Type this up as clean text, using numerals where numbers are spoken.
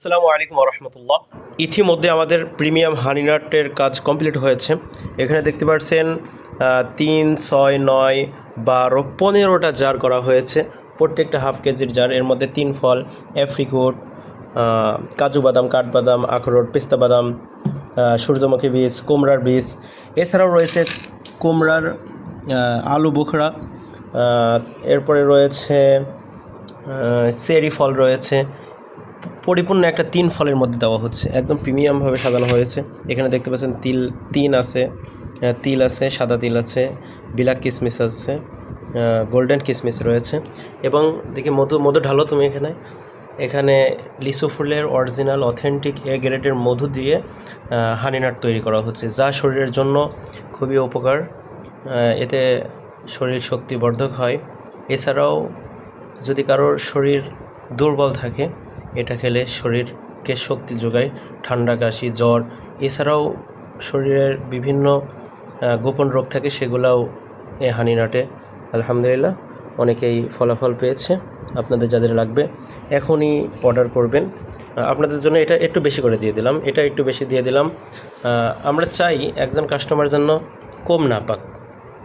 আসসালামু আলাইকুম রহমতুল্লাহ। ইতিমধ্যে আমাদের প্রিমিয়াম হানি নাটের কাজ কমপ্লিট হয়েছে। এখানে দেখতে পাচ্ছেন 3, 6, 9, 12, 15টা জার করা হয়েছে। প্রত্যেকটা হাফ কেজির জার, এর মধ্যে 3 ফল, অ্যাপ্রিকট, কাজু বাদাম, কাঠবাদাম, আখরোট, পেস্তা বাদাম, সূর্যমুখী বীজ, কুমড়ার বীজ। এছাড়াও রয়েছে কুমড়ার আলু বোখরা, এরপরে রয়েছে চেরি ফল রয়েছে। পরিপূর্ণ একটা 3 ফলের মধ্যে দেওয়া হচ্ছে, একদম প্রিমিয়ামভাবে সাজানো হয়েছে। এখানে দেখতে পাচ্ছেন তিল আছে, তিল আছে, সাদা তিল আছে, বিলাক কিশমিশ আছে, গোল্ডেন কিশমিশ রয়েছে। এবং দেখি মধু ঢালো তুমি। এখানে লিচু ফুলের অরিজিনাল অথেন্টিক এ গ্রেডের মধু দিয়ে হানি নাট তৈরি করা হচ্ছে, যা শরীরের জন্য খুবই উপকার। এতে শরীর শক্তিবর্ধক হয়। এছাড়াও যদি কারোর শরীর দুর্বল থাকে, এটা খেলে শরীরকে শক্তি যোগায়, ঠান্ডা, কাশি, জ্বর, এছাড়াও শরীরের বিভিন্ন গোপন রোগ থাকে, সেগুলোও এই হানি নাটে আলহামদুলিল্লাহ অনেকেই ফলাফল পেয়েছে। আপনাদের যাদের লাগবে এখনই অর্ডার করবেন। আপনাদের জন্য এটা একটু বেশি করে দিয়ে দিলাম, এটা একটু বেশি দিয়ে দিলাম। আমরা চাই একজন কাস্টমার যেন কম না পাক।